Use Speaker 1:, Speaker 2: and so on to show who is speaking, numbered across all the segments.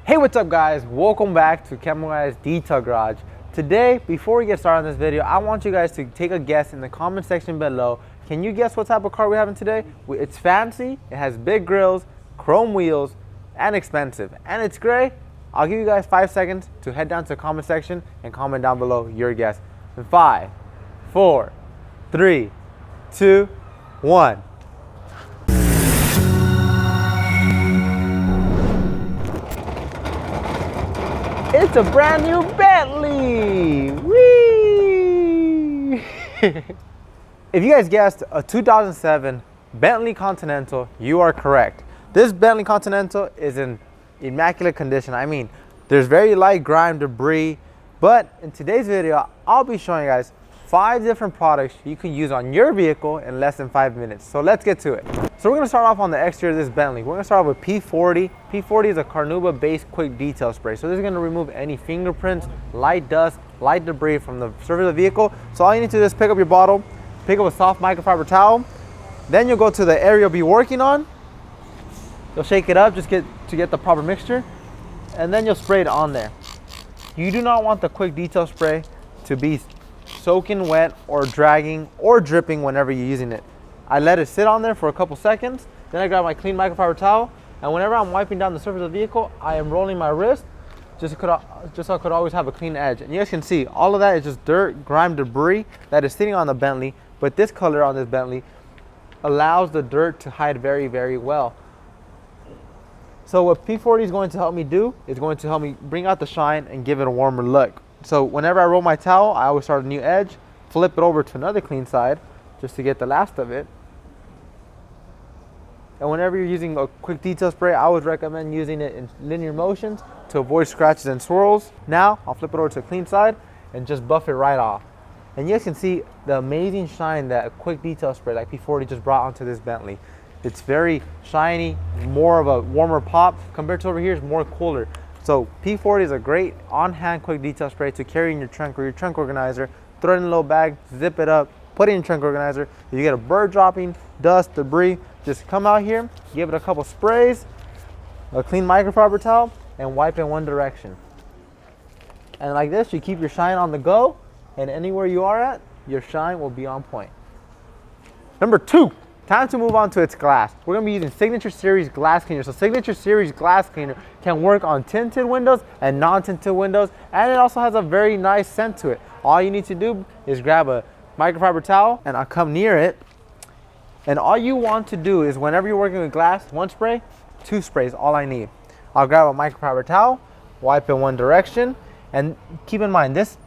Speaker 1: Hey, what's up guys? Welcome back to Chemical Guys Detail Garage. Today, before we get started on this video, I want you guys to take a guess in the comment section below. Can you guess what type of car we're having today? It's fancy, it has big grills, chrome wheels, and expensive. And it's gray. I'll give you guys 5 seconds to head down to the comment section and comment down below your guess. In 5, 4, 3, 2, 1. It's a brand new Bentley! Whee! If you guys guessed a 2007 Bentley Continental, you are correct. This Bentley Continental is in immaculate condition. I mean, there's very light grime debris, but in today's video, I'll be showing you guys 5 different products you can use on your vehicle in less than 5 minutes. So let's get to it. So we're gonna start off on the exterior of this Bentley. We're gonna start off with P40. P40 is a Carnauba based quick detail spray. So this is gonna remove any fingerprints, light dust, light debris from the surface of the vehicle. So all you need to do is pick up your bottle, pick up a soft microfiber towel, then you'll go to the area you'll be working on. You'll shake it up just to get the proper mixture, and then you'll spray it on there. You do not want the quick detail spray to be soaking wet or dragging or dripping whenever you're using it. I let it sit on there for a couple seconds, then I grab my clean microfiber towel, and whenever I'm wiping down the surface of the vehicle, I am rolling my wrist just so I could always have a clean edge. And you guys can see all of that is just dirt, grime, debris that is sitting on the Bentley, but this color on this Bentley allows the dirt to hide very, very well. So what P40 is going to help me do is going to help me bring out the shine and give it a warmer look. So whenever I roll my towel, I always start a new edge, flip it over to another clean side just to get the last of it. And whenever you're using a quick detail spray, I would recommend using it in linear motions to avoid scratches and swirls. Now I'll flip it over to the clean side and just buff it right off. And you guys can see the amazing shine that a quick detail spray like P40 just brought onto this Bentley. It's very shiny, more of a warmer pop compared to over here. It's more cooler. So P40 is a great on-hand quick detail spray to carry in your trunk or your trunk organizer. Throw it in a little bag, zip it up, put it in your trunk organizer. If you get a bird dropping, dust, debris, just come out here, give it a couple sprays, a clean microfiber towel, and wipe in one direction. And like this, you keep your shine on the go, and anywhere you are at, your shine will be on point. Number 2. Time to move on to its glass. We're gonna be using Signature Series glass cleaner. So Signature Series glass cleaner can work on tinted windows and non-tinted windows, and it also has a very nice scent to it. All you need to do is grab a microfiber towel, and I'll come near it. And all you want to do is whenever you're working with glass, 1 spray, 2 sprays, all I need. I'll grab a microfiber towel, wipe in one direction, and keep in mind this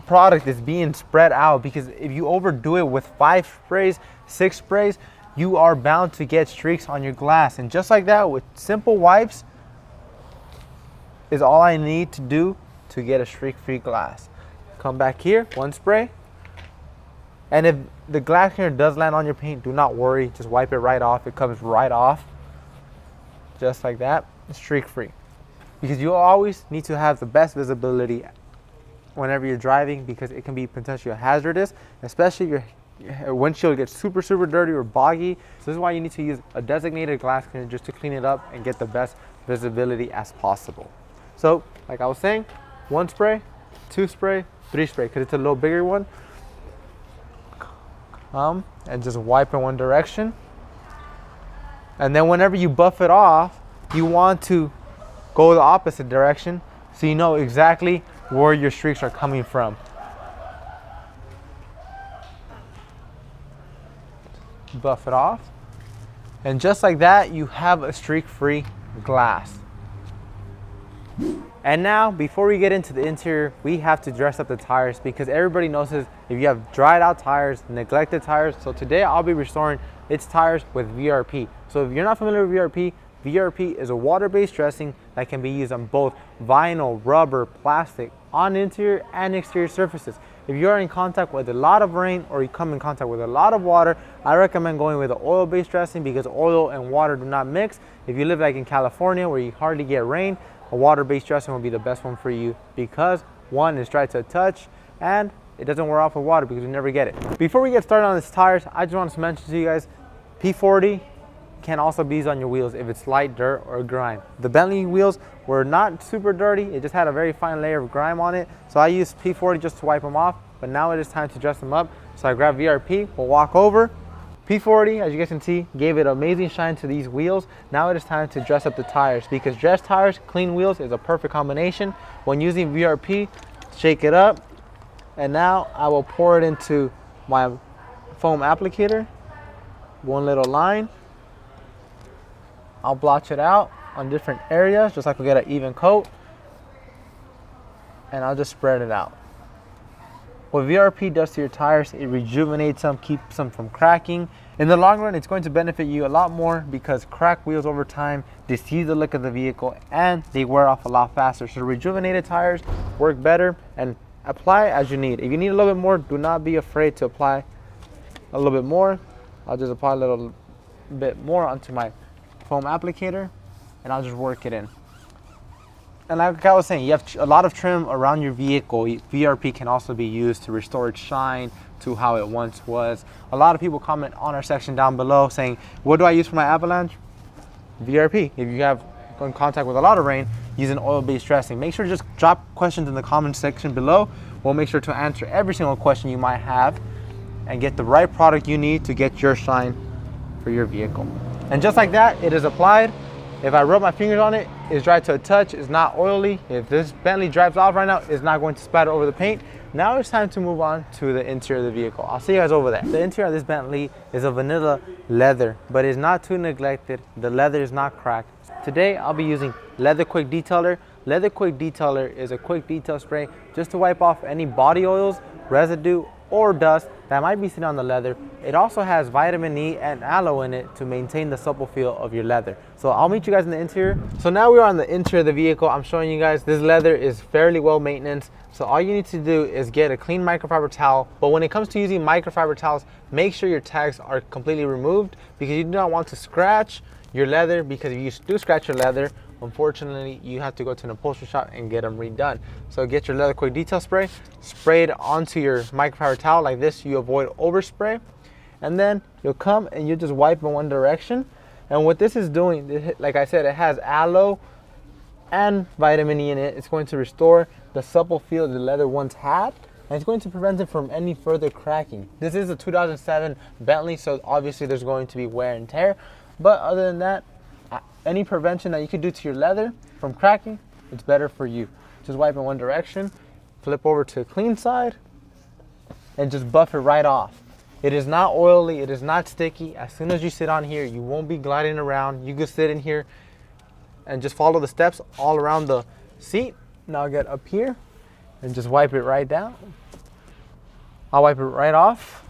Speaker 1: product is being spread out because if you overdo it with 5 sprays, 6 sprays, you are bound to get streaks on your glass. And just like that, with simple wipes is all I need to do to get a streak-free glass. Come back here, 1 spray. And if the glass cleaner does land on your paint, do not worry, just wipe it right off. It comes right off, just like that, streak-free. Because you always need to have the best visibility whenever you're driving, because it can be potentially hazardous, especially if your windshield gets super dirty or boggy. So this is why you need to use a designated glass cleaner just to clean it up and get the best visibility as possible. So like I was saying, 1 spray, 2 spray, 3 spray, because it's a little bigger one. And just wipe in one direction. And then whenever you buff it off, you want to go the opposite direction so you know exactly where your streaks are coming from. Buff it off, and just like that, you have a streak-free glass. And now, before we get into the interior, we have to dress up the tires because everybody notices if you have dried out tires, neglected tires. So today I'll be restoring its tires with VRP. So if you're not familiar with VRP, VRP is a water-based dressing that can be used on both vinyl, rubber, plastic, on interior and exterior surfaces. If you're in contact with a lot of rain or you come in contact with a lot of water, I recommend going with an oil-based dressing because oil and water do not mix. If you live like in California where you hardly get rain, a water-based dressing will be the best one for you because 1, it's dry to touch, and it doesn't wear off with water because you never get it. Before we get started on these tires, I just want to mention to you guys, P40 can also be used on your wheels if it's light dirt or grime. The Bentley wheels were not super dirty, it just had a very fine layer of grime on it, so I used P40 just to wipe them off, but now it is time to dress them up. So I grabbed VRP, we'll walk over. P40, as you guys can see, gave it amazing shine to these wheels. Now it is time to dress up the tires, because dressed tires, clean wheels is a perfect combination. When using VRP, shake it up, and now I will pour it into my foam applicator. One little line. I'll blotch it out on different areas, just like we get an even coat. And I'll just spread it out. What VRP does to your tires, it rejuvenates them, keeps them from cracking. In the long run, it's going to benefit you a lot more because cracked wheels over time deceive the look of the vehicle and they wear off a lot faster. So rejuvenated tires work better, and apply as you need. If you need a little bit more, do not be afraid to apply a little bit more. I'll just apply a little bit more onto my foam applicator and I'll just work it in. And like I was saying, you have a lot of trim around your vehicle. VRP can also be used to restore its shine to how it once was. A lot of people comment on our section down below saying, what do I use for my avalanche? VRP. If you have in contact with a lot of rain, use an oil-based dressing. Make sure to just drop questions in the comment section below. We'll make sure to answer every single question you might have and get the right product you need to get your shine for your vehicle. And just like that, it is applied. If I rub my fingers on it, it's dry to a touch, it's not oily. If this Bentley drives off right now, it's not going to spatter over the paint. Now it's time to move on to the interior of the vehicle. I'll see you guys over there. The interior of this Bentley is a vanilla leather, but it's not too neglected. The leather is not cracked. Today, I'll be using Leather Quick Detailer. Leather Quick Detailer is a quick detail spray just to wipe off any body oils, residue, or dust that might be sitting on the leather. It also has vitamin E and aloe in it to maintain the supple feel of your leather. So I'll meet you guys in the interior. So now we are on the interior of the vehicle. I'm showing you guys this leather is fairly well maintenance. So all you need to do is get a clean microfiber towel. But when it comes to using microfiber towels, make sure your tags are completely removed because you do not want to scratch your leather, because if you do scratch your leather, unfortunately, you have to go to an upholstery shop and get them redone. So get your Leather Quick Detail Spray, spray it onto your microfiber towel like this. You avoid overspray. And then you'll come and you just wipe in one direction. And what this is doing, like I said, it has aloe and vitamin E in it. It's going to restore the supple feel the leather once had. And it's going to prevent it from any further cracking. This is a 2007 Bentley, so obviously there's going to be wear and tear. But other than that, any prevention that you could do to your leather from cracking, it's better for you. Just wipe in one direction, flip over to a clean side, and just buff it right off. It is not oily, it is not sticky. As soon as you sit on here, you won't be gliding around. You can sit in here and just follow the steps all around the seat. Now get up here and just wipe it right down. I'll wipe it right off,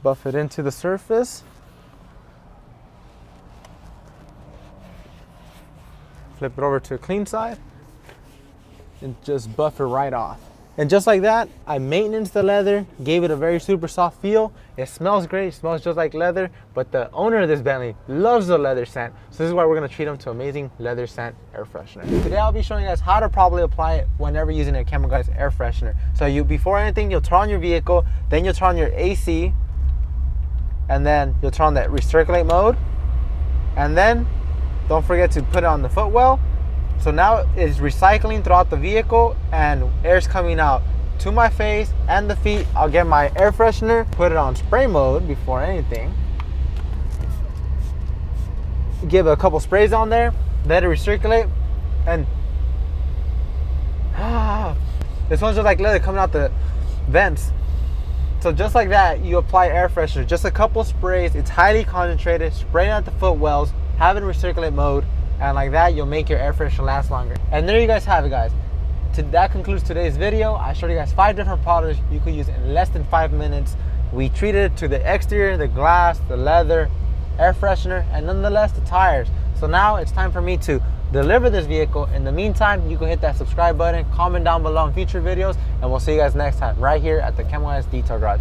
Speaker 1: buff it into the surface. Flip it over to a clean side and just buff it right off. And just like that, I maintenance the leather, gave it a very super soft feel. It smells great, it smells just like leather, but the owner of this Bentley loves the leather scent. So this is why we're gonna treat him to amazing Leather Scent Air Freshener. Today I'll be showing you guys how to properly apply it whenever using a Camel Guys air freshener. So before anything, you'll turn on your vehicle, then you'll turn on your AC, and then you'll turn on that recirculate mode, and then don't forget to put it on the footwell. So now it's recycling throughout the vehicle and air's coming out to my face and the feet. I'll get my air freshener, put it on spray mode before anything. Give it a couple sprays on there, let it recirculate, and it smells just like leather coming out the vents. So just like that, you apply air freshener, just a couple sprays. It's highly concentrated, spray it at the footwells, have it in recirculate mode, and like that you'll make your air freshener last longer. And there you guys have it, guys. That concludes today's video. I showed you guys 5 different products you could use in less than 5 minutes. We treated it to the exterior, the glass, the leather, air freshener, and nonetheless the tires. So now it's time for me to deliver this vehicle. In the meantime, you can hit that subscribe button, comment down below on future videos, and we'll see you guys next time right here at the Camel Guys Detail Garage.